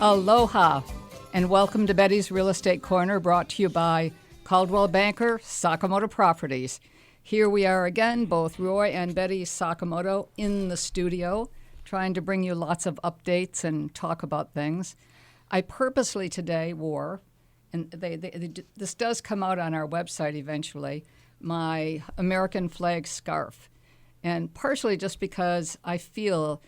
Aloha, and welcome to Betty's Real Estate Corner, brought to you by Coldwell Banker, Sakamoto Properties. Here we are again, both Roy and Betty Sakamoto in the studio, trying to bring you lots of updates and talk about things. I purposely today wore, and this does come out on our website eventually, my American flag scarf. And partially just because I feel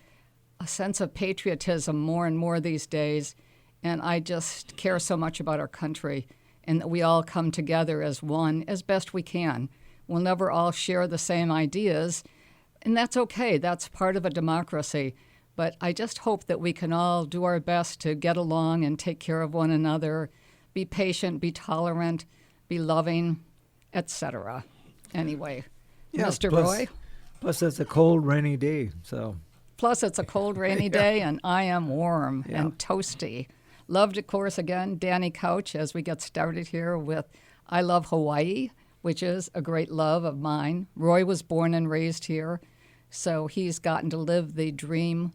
a sense of patriotism more and more these days, and I just care so much about our country, and that we all come together as one as best we can. We'll never all share the same ideas, and that's okay. That's part of a democracy. But I just hope that we can all do our best to get along and take care of one another, be patient, be tolerant, be loving, etc. Anyway, yeah, Mr. Roy? Plus, it's a cold, rainy day, so... Plus, it's a cold, rainy day, and I am warm and toasty. Loved, of course, again, Danny Couch, as we get started here with I Love Hawaii, which is a great love of mine. Roy was born and raised here, so he's gotten to live the dream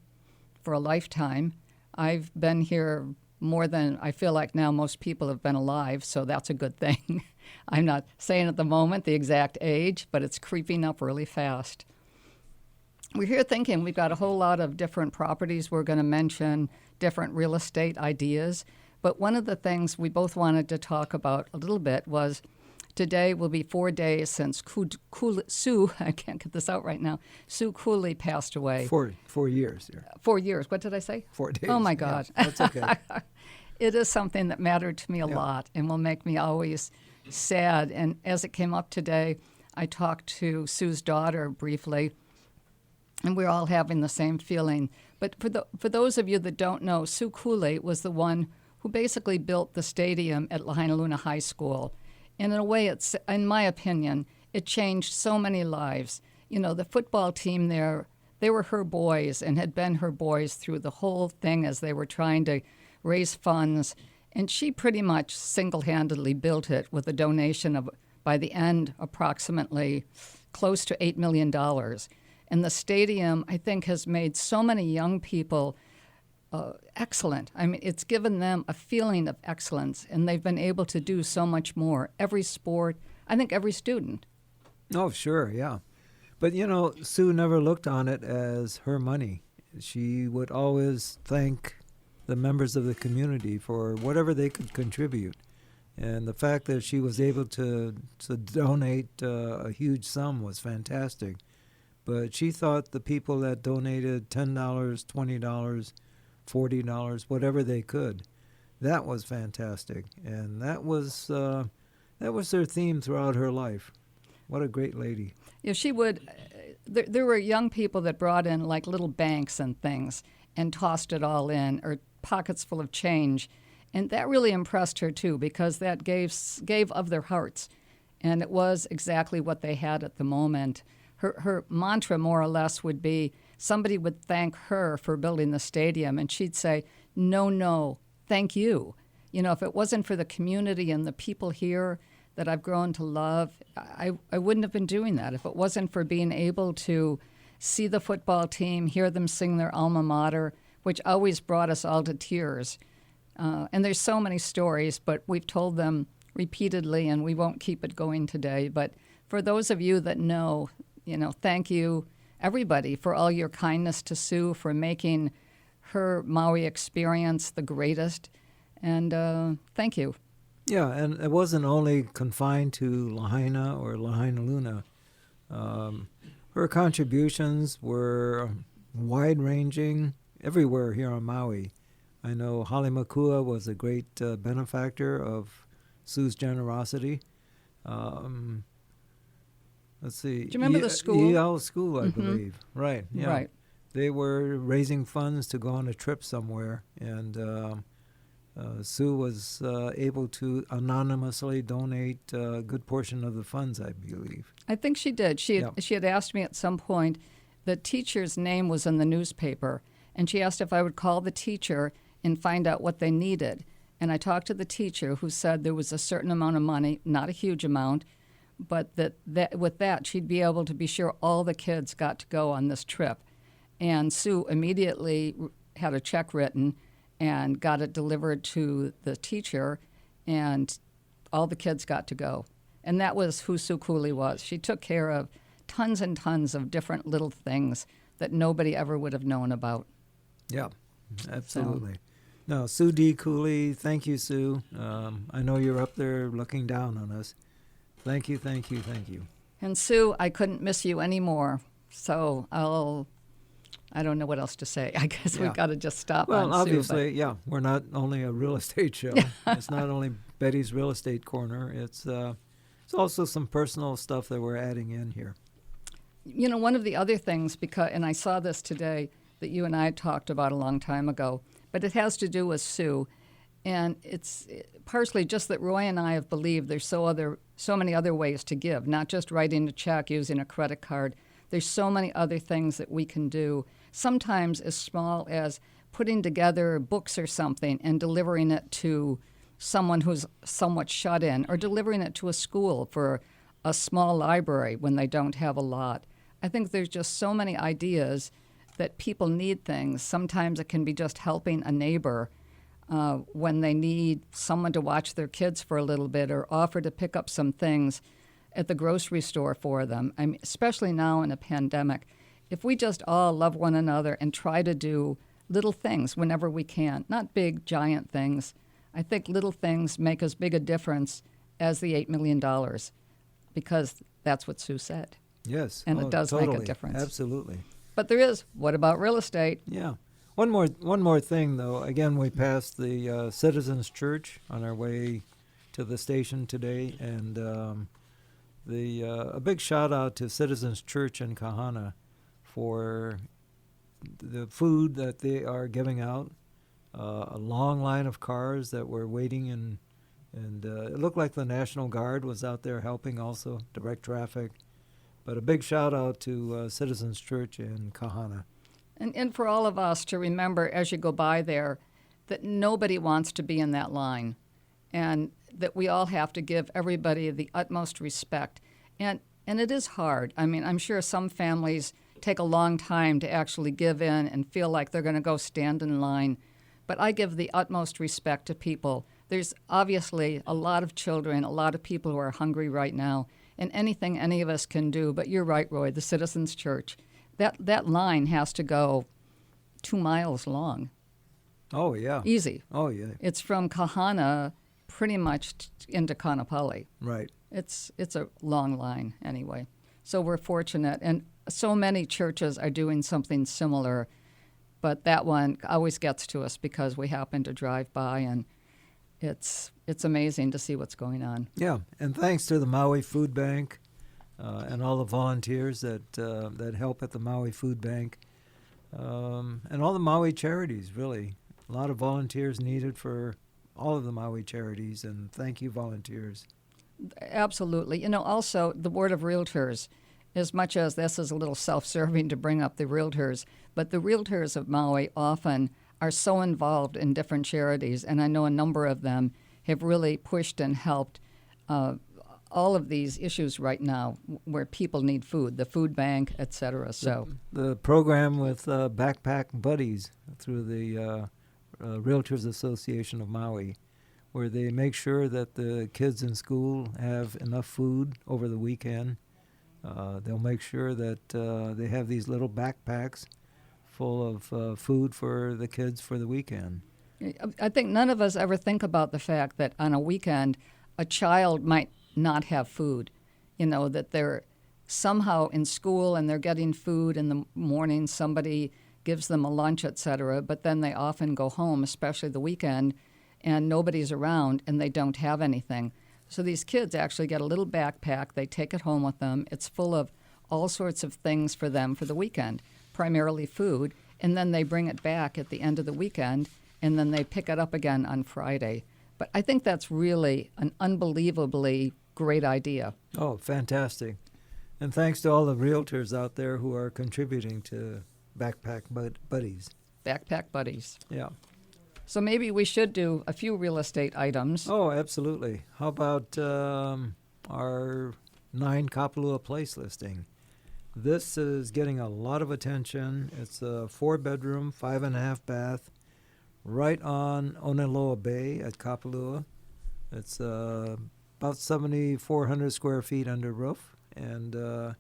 for a lifetime. I've been here more than I feel like now most people have been alive, so that's a good thing. I'm not saying at the moment the exact age, but it's creeping up really fast. We're here thinking we've got a whole lot of different properties we're going to mention, different real estate ideas. But one of the things we both wanted to talk about a little bit was today will be 4 days since Sue, I can't get this out right now, Sue Cooley passed away. 4 years. Yeah. 4 years. What did I say? 4 days. Oh, my God. Yeah, that's okay. It is something that mattered to me a lot and will make me always sad. And as it came up today, I talked to Sue's daughter briefly, and we're all having the same feeling. But for those of you that don't know, Sue Cooley was the one who basically built the stadium at Lahaina Luna High School. And in a way, it's, in my opinion, it changed so many lives. You know, the football team there, they were her boys and had been her boys through the whole thing as they were trying to raise funds. And she pretty much single-handedly built it with a donation of, by the end, approximately close to $8 million. And the stadium, I think, has made so many young people excellent. I mean, it's given them a feeling of excellence, and they've been able to do so much more. Every sport, I think every student. Oh, sure, yeah. But, you know, Sue never looked on it as her money. She would always thank the members of the community for whatever they could contribute. And the fact that she was able to donate a huge sum was fantastic. But she thought the people that donated $10, $20, $40, whatever they could, that was fantastic. And that was their theme throughout her life. What a great lady. Yeah, she would. There were young people that brought in like little banks and things and tossed it all in, or pockets full of change. And that really impressed her, too, because that gave of their hearts. And it was exactly what they had at the moment. Her mantra, more or less, would be somebody would thank her for building the stadium, and she'd say, no, thank you. You know, if it wasn't for the community and the people here that I've grown to love, I wouldn't have been doing that. If it wasn't for being able to see the football team, hear them sing their alma mater, which always brought us all to tears. And there's so many stories, but we've told them repeatedly, and we won't keep it going today. But for those of you that know, you know, thank you, everybody, for all your kindness to Sue, for making her Maui experience the greatest. And thank you. Yeah, and it wasn't only confined to Lahaina or Lahaina Luna. Her contributions were wide-ranging everywhere here on Maui. I know Hale Makua was a great benefactor of Sue's generosity. Let's see. Do you remember the school? Iao School, I believe. Right, yeah. Right. They were raising funds to go on a trip somewhere, and Sue was able to anonymously donate a good portion of the funds, I believe. I think she did. She had asked me at some point, the teacher's name was in the newspaper, and she asked if I would call the teacher and find out what they needed. And I talked to the teacher, who said there was a certain amount of money, not a huge amount, but that with that, she'd be able to be sure all the kids got to go on this trip. And Sue immediately had a check written, and got it delivered to the teacher, and all the kids got to go. And that was who Sue Cooley was. She took care of tons and tons of different little things that nobody ever would have known about. Yeah, absolutely. No, Sue D. Cooley, thank you, Sue. I know you're up there looking down on us. Thank you, thank you, thank you. And Sue, I couldn't miss you anymore. So I don't know what else to say. I guess we've got to just stop on Well, Sue. obviously, yeah, we're not only a real estate show. It's not only Betty's Real Estate Corner. It's also some personal stuff that we're adding in here. You know, one of the other things, and I saw this today that you and I had talked about a long time ago, but it has to do with Sue. And it's partially just that Roy and I have believed there's so many other ways to give, not just writing a check, using a credit card. There's so many other things that we can do, sometimes as small as putting together books or something and delivering it to someone who's somewhat shut in, or delivering it to a school for a small library when they don't have a lot. I think there's just so many ideas that people need things. Sometimes it can be just helping a neighbor when they need someone to watch their kids for a little bit, or offer to pick up some things at the grocery store for them. I mean, especially now in a pandemic, if we just all love one another and try to do little things whenever we can, not big, giant things. I think little things make as big a difference as the $8 million, because that's what Sue said. Yes. And it does totally. make a difference. Absolutely. But there is, what about real estate? Yeah. One more thing, though. Again, we passed the Citizens Church on our way to the station today, and a big shout out to Citizens Church in Kahana for the food that they are giving out. A long line of cars that were waiting, and it looked like the National Guard was out there helping also, direct traffic. But a big shout out to Citizens Church in Kahana. And for all of us to remember as you go by there that nobody wants to be in that line, and that we all have to give everybody the utmost respect. And it is hard. I mean, I'm sure some families take a long time to actually give in and feel like they're going to go stand in line. But I give the utmost respect to people. There's obviously a lot of children, a lot of people who are hungry right now, and anything any of us can do. But you're right, Roy, the Citizens Church, that line has to go 2 miles long. Oh, yeah. Easy. Oh, yeah. It's from Kahana pretty much into Kaanapali. Right. It's a long line anyway. So we're fortunate. And so many churches are doing something similar. But that one always gets to us because we happen to drive by, and it's amazing to see what's going on. Yeah, and thanks to the Maui Food Bank and all the volunteers that help at the Maui Food Bank, and all the Maui charities, really. A lot of volunteers needed for all of the Maui charities, and thank you, volunteers. Absolutely. You know, also the Board of Realtors, as much as this is a little self-serving to bring up the realtors, but the realtors of Maui often are so involved in different charities, and I know a number of them have really pushed and helped all of these issues right now where people need food, the food bank, et cetera. So the program with Backpack Buddies through the Realtors Association of Maui, where they make sure that the kids in school have enough food over the weekend. They'll make sure that they have these little backpacks full of food for the kids for the weekend. I think none of us ever think about the fact that on a weekend, a child might not have food. You know, that they're somehow in school and they're getting food in the morning, somebody gives them a lunch, et cetera, but then they often go home, especially the weekend, and nobody's around and they don't have anything. So these kids actually get a little backpack. They take it home with them. It's full of all sorts of things for them for the weekend, primarily food, and then they bring it back at the end of the weekend, and then they pick it up again on Friday. But I think that's really an unbelievably great idea. Oh, fantastic. And thanks to all the realtors out there who are contributing to Backpack Buddies. Backpack Buddies. Yeah. So maybe we should do a few real estate items. Oh, absolutely. How about our 9 Kapalua Place listing? This is getting a lot of attention. It's a 4-bedroom, 5.5 bath, right on Oneloa Bay at Kapalua. It's about 7,400 square feet under roof, and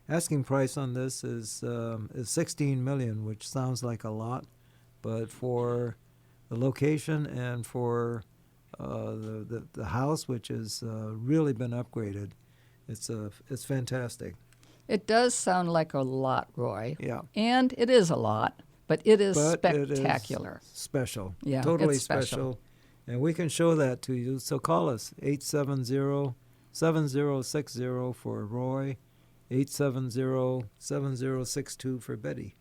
asking price on this is $16 million, which sounds like a lot, but for the location and for the house, which has really been upgraded, it's fantastic. It does sound like a lot, Roy. Yeah. And it is a lot, but it is But it is spectacular. special. Yeah, Totally it's special. And we can show that to you. So call us 870-7060 for Roy, 870-7062 for Betty.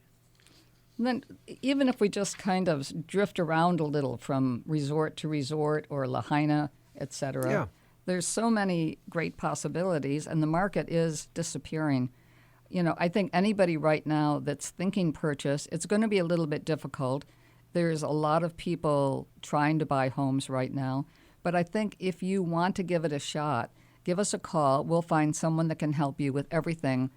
And then even if we just kind of drift around a little from resort to resort or Lahaina, et cetera, Yeah. there's so many great possibilities, and the market is disappearing. I think anybody right now that's thinking purchase, it's going to be a little bit difficult. There's a lot of people trying to buy homes right now. But I think if you want to give it a shot, give us a call. We'll find someone that can help you with everything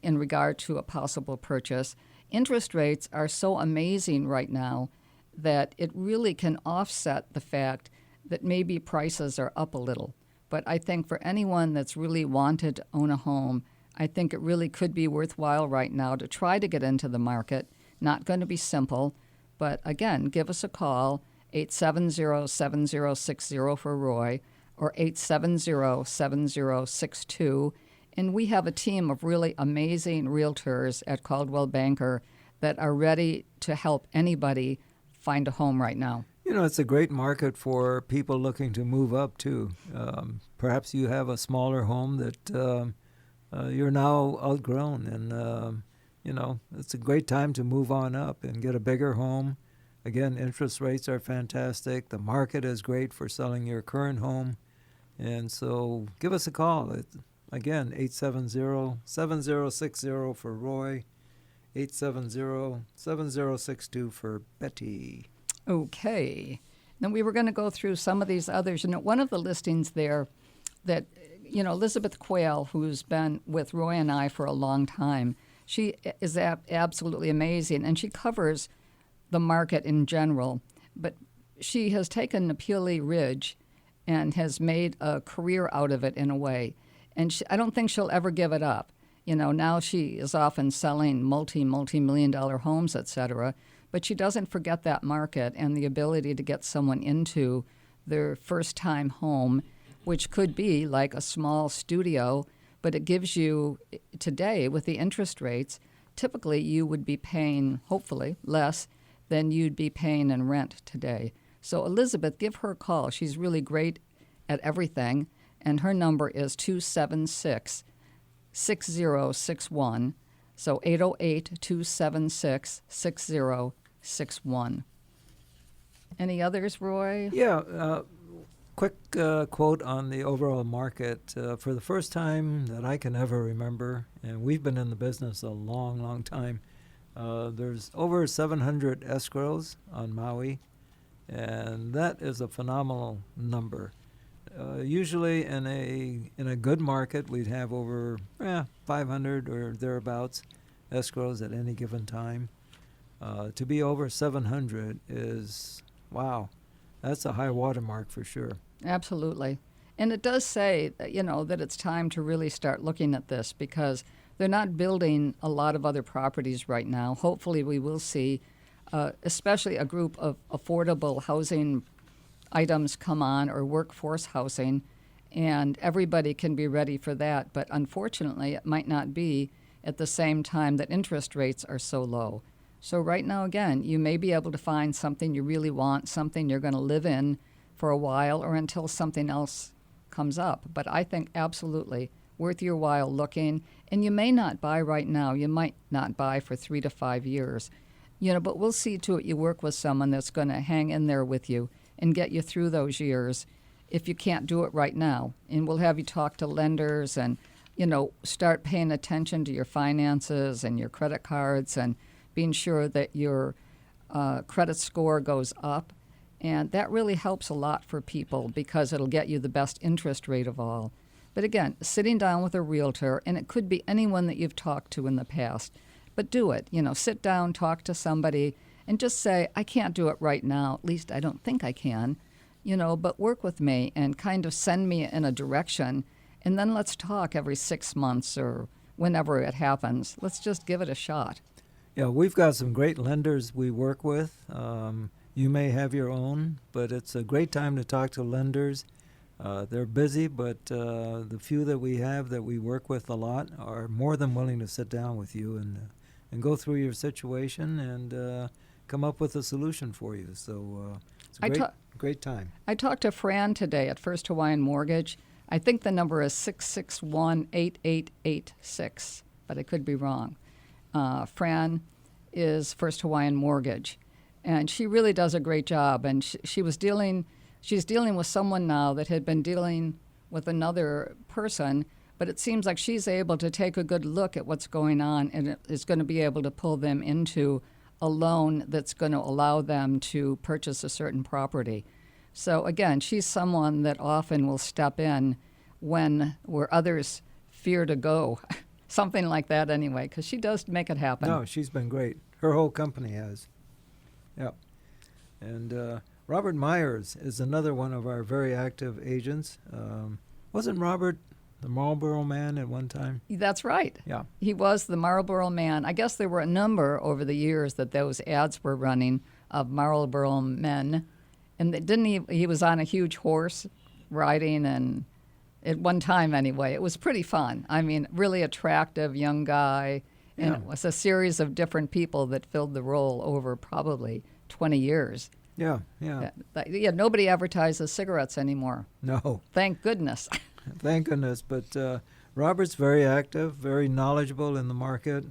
in regard to a possible purchase. Interest rates are so amazing right now that it really can offset the fact that maybe prices are up a little. But I think for anyone that's really wanted to own a home, I think it really could be worthwhile right now to try to get into the market. Not going to be simple, but again, give us a call, 870-7060 for Roy or 870-7062. And we have a team of really amazing realtors at Coldwell Banker that are ready to help anybody find a home right now. It's a great market for people looking to move up, too. Perhaps you have a smaller home that you're now outgrown, and, it's a great time to move on up and get a bigger home. Again, interest rates are fantastic. The market is great for selling your current home. And so give us a call. Again, 870-7060 for Roy, 870-7062 for Betty. Okay. Then we were going to go through some of these others. One of the listings there that, Elizabeth Quayle, who's been with Roy and I for a long time, she is absolutely amazing, and she covers the market in general. But she has taken Nepili Ridge and has made a career out of it in a way. And I don't think she'll ever give it up. Now she is often selling multi-million dollar homes, et cetera. But she doesn't forget that market and the ability to get someone into their first-time home, which could be like a small studio, but it gives you, today with the interest rates, typically you would be paying, hopefully, less than you'd be paying in rent today. So Elizabeth, give her a call. She's really great at everything, and her number is 276-6061. So 808-276-6061. Any others, Roy? Yeah, quick quote on the overall market. For the first time that I can ever remember, and we've been in the business a long, long time, there's over 700 escrows on Maui, and that is a phenomenal number. Usually in a good market, we'd have over 500 or thereabouts escrows at any given time. To be over 700 is, wow, that's a high watermark for sure. Absolutely. And it does say, that it's time to really start looking at this because they're not building a lot of other properties right now. Hopefully we will see, especially a group of affordable housing items come on, or workforce housing, and everybody can be ready for that. But unfortunately, it might not be at the same time that interest rates are so low. So right now, again, you may be able to find something you really want, something you're going to live in for a while or until something else comes up. But I think absolutely worth your while looking. And you may not buy right now. You might not buy for 3 to 5 years. But we'll see to it you work with someone that's going to hang in there with you and get you through those years if you can't do it right now. And we'll have you talk to lenders and, start paying attention to your finances and your credit cards and being sure that your credit score goes up. And that really helps a lot for people because it'll get you the best interest rate of all. But again, sitting down with a realtor, and it could be anyone that you've talked to in the past, but do it. Sit down, talk to somebody, and just say, I can't do it right now. At least I don't think I can, but work with me and kind of send me in a direction. And then let's talk every 6 months or whenever it happens. Let's just give it a shot. Yeah, we've got some great lenders we work with. You may have your own, but it's a great time to talk to lenders. They're busy, but the few that we have that we work with a lot are more than willing to sit down with you and go through your situation and come up with a solution for you. So it's a great time. I talked to Fran today at First Hawaiian Mortgage. I think the number is 661-8886, but I could be wrong. Fran is First Hawaiian Mortgage, and she really does a great job. And she's dealing with someone now that had been dealing with another person, but it seems like she's able to take a good look at what's going on and is going to be able to pull them into a loan that's going to allow them to purchase a certain property. So again, she's someone that often will step in where others fear to go. Something like that anyway, because she does make it happen. No, she's been great. Her whole company has. Yep. And Robert Myers is another one of our very active agents. Wasn't Robert the Marlboro Man at one time? That's right. Yeah. He was the Marlboro Man. I guess there were a number over the years that those ads were running of Marlboro men. And he was on a huge horse riding, and at one time anyway, it was pretty fun. I mean, really attractive young guy. And Yeah. It was a series of different people that filled the role over probably 20 years. Yeah. Yeah, nobody advertises cigarettes anymore. No. Thank goodness. Thank goodness. But Robert's very active, very knowledgeable in the market.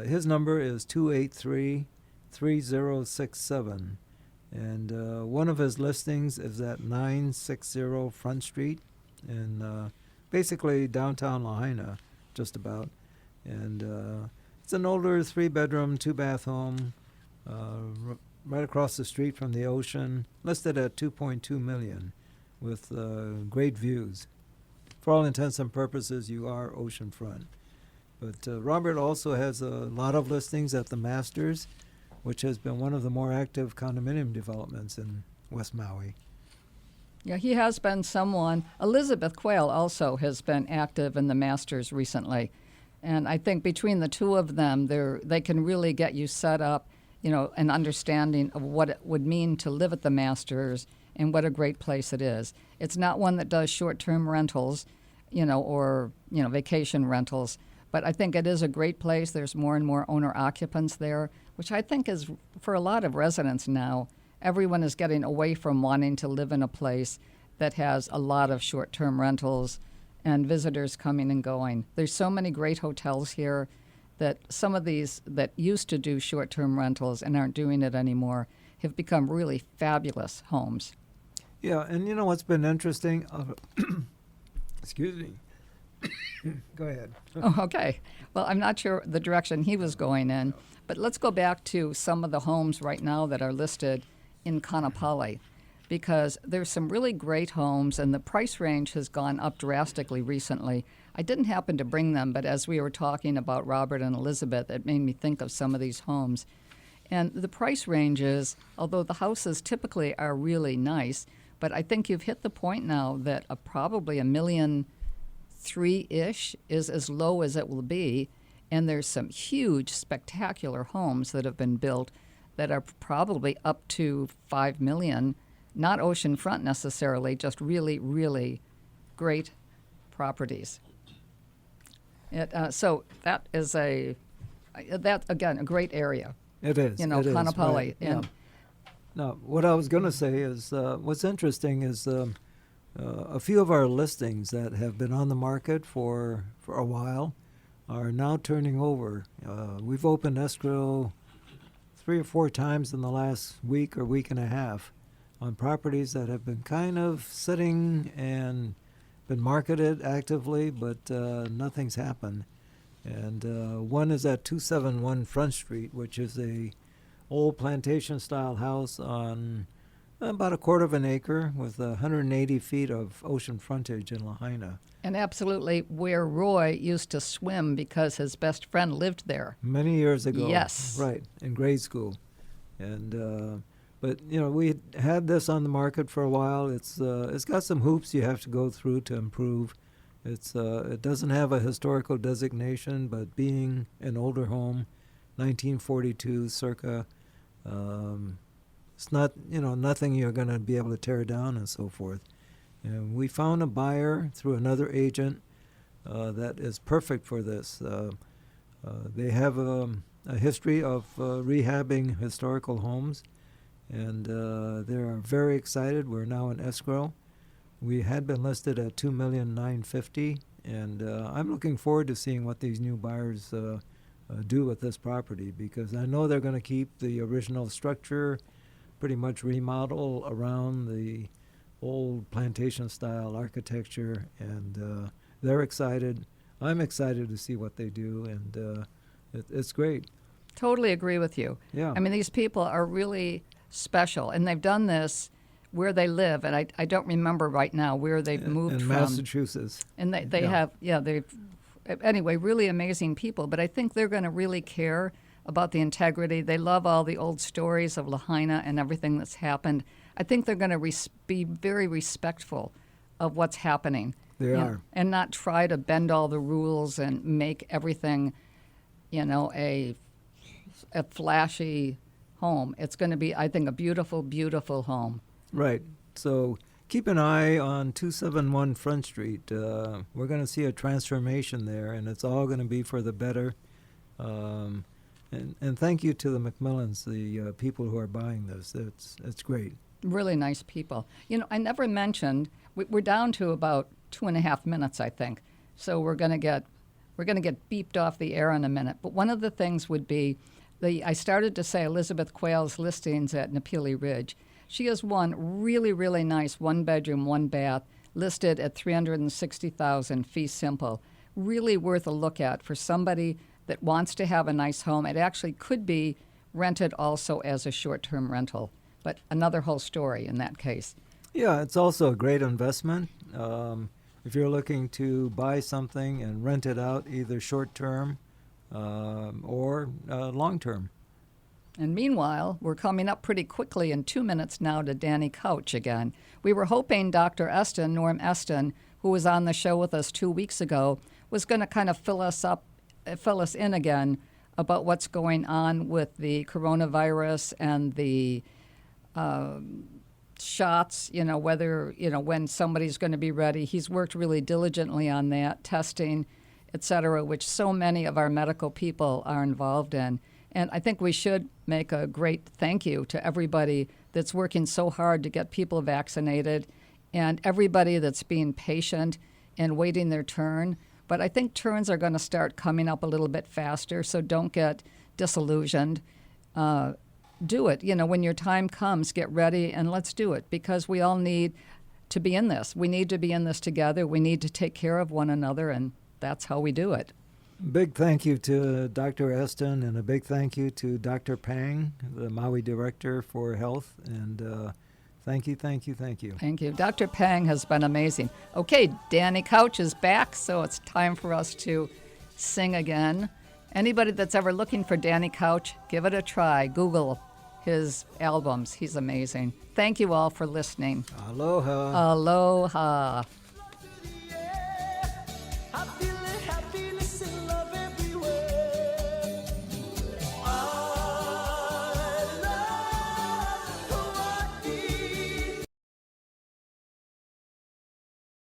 His number is 283-3067. And one of his listings is at 960 Front Street in basically downtown Lahaina, just about. And it's an older 3-bedroom, 2-bath home right across the street from the ocean, listed at $2.2 million with great views. For all intents and purposes, you are oceanfront. But Robert also has a lot of listings at the Masters, which has been one of the more active condominium developments in West Maui. Yeah, he has been someone. Elizabeth Quayle also has been active in the Masters recently. And I think between the two of them, they can really get you set up, an understanding of what it would mean to live at the Masters and what a great place it is. It's not one that does short-term rentals, or vacation rentals. But I think it is a great place. There's more and more owner-occupants there, which I think is, for a lot of residents now, everyone is getting away from wanting to live in a place that has a lot of short-term rentals and visitors coming and going. There's so many great hotels here that some of these that used to do short-term rentals and aren't doing it anymore have become really fabulous homes. Yeah, and you know what's been interesting? Excuse me. Go ahead. Oh, okay. Well, I'm not sure the direction he was going in, but let's go back to some of the homes right now that are listed in Kanapali, because there's some really great homes, and the price range has gone up drastically recently. I didn't happen to bring them, but as we were talking about Robert and Elizabeth, it made me think of some of these homes. And the price ranges, although the houses typically are really nice, but I think you've hit the point now that probably $1.3 million is as low as it will be, and there's some huge, spectacular homes that have been built that are probably up to $5 million, not oceanfront necessarily, just really, really great properties. So that is again a great area. It is. It is, Kanapali. right, yeah. And Now, what I was going to say is what's interesting is a few of our listings that have been on the market for a while are now turning over. We've opened escrow 3 or 4 times in the last week or week and a half on properties that have been kind of sitting and been marketed actively, but nothing's happened. And one is at 271 Front Street, which is a old plantation-style house on About a quarter of an acre with 180 feet of ocean frontage in Lahaina. And absolutely where Roy used to swim because his best friend lived there. Many years ago. Yes. Right, in grade school. And but we had this on the market for a while. It's got some hoops you have to go through to improve. It doesn't have a historical designation, but being an older home, 1942 circa, it's not nothing you're going to be able to tear down and so forth. And we found a buyer through another agent that is perfect for this. They have a history of rehabbing historical homes, and they are very excited. We're now in escrow. We had been listed at $2,950,000, and I'm looking forward to seeing what these new buyers do with this property, because I know they're going to keep the original structure, pretty much remodel around the old plantation-style architecture, and they're excited. I'm excited to see what they do, and it's great. Totally agree with you. Yeah. I mean, these people are really special, and they've done this where they live, and I don't remember right now where they've moved in from. Massachusetts. And they Yeah. have, anyway, really amazing people. But I think they're going to really care about the integrity. They love all the old stories of Lahaina and everything that's happened. I think they're going to be very respectful of what's happening. They are. And not try to bend all the rules and make everything, a flashy home. It's going to be, I think, a beautiful, beautiful home. Right. So keep an eye on 271 Front Street. We're going to see a transformation there, and it's all going to be for the better. And thank you to the McMillans, the people who are buying this. It's great. Really nice people. I never mentioned, we're down to about 2.5 minutes, I think. So we're going to get beeped off the air in a minute. But one of the things would be, I started to say Elizabeth Quayle's listings at Nepili Ridge. She has one really, really nice one-bedroom, one-bath, listed at $360,000, fee simple. Really worth a look at for somebody that wants to have a nice home. It actually could be rented also as a short-term rental, but another whole story in that case. Yeah, it's also a great investment. If you're looking to buy something and rent it out, either short-term or long-term. And meanwhile, we're coming up pretty quickly in 2 minutes now to Danny Couch again. We were hoping Dr. Norm Eston, who was on the show with us 2 weeks ago, was going to kind of fill us in again about what's going on with the coronavirus and the shots, whether, when somebody's going to be ready. He's worked really diligently on that, testing, et cetera, which so many of our medical people are involved in. And I think we should make a great thank you to everybody that's working so hard to get people vaccinated and everybody that's being patient and waiting their turn. But I think turns are going to start coming up a little bit faster, so don't get disillusioned. Do it. When your time comes, get ready and let's do it, because we all need to be in this. We need to be in this together. We need to take care of one another, and that's how we do it. Big thank you to Dr. Eston, and a big thank you to Dr. Pang, the Maui Director for Health, and thank you. Thank you. Dr. Pang has been amazing. Okay, Danny Couch is back, so it's time for us to sing again. Anybody that's ever looking for Danny Couch, give it a try. Google his albums. He's amazing. Thank you all for listening. Aloha. Aloha. I feel it happiness and love and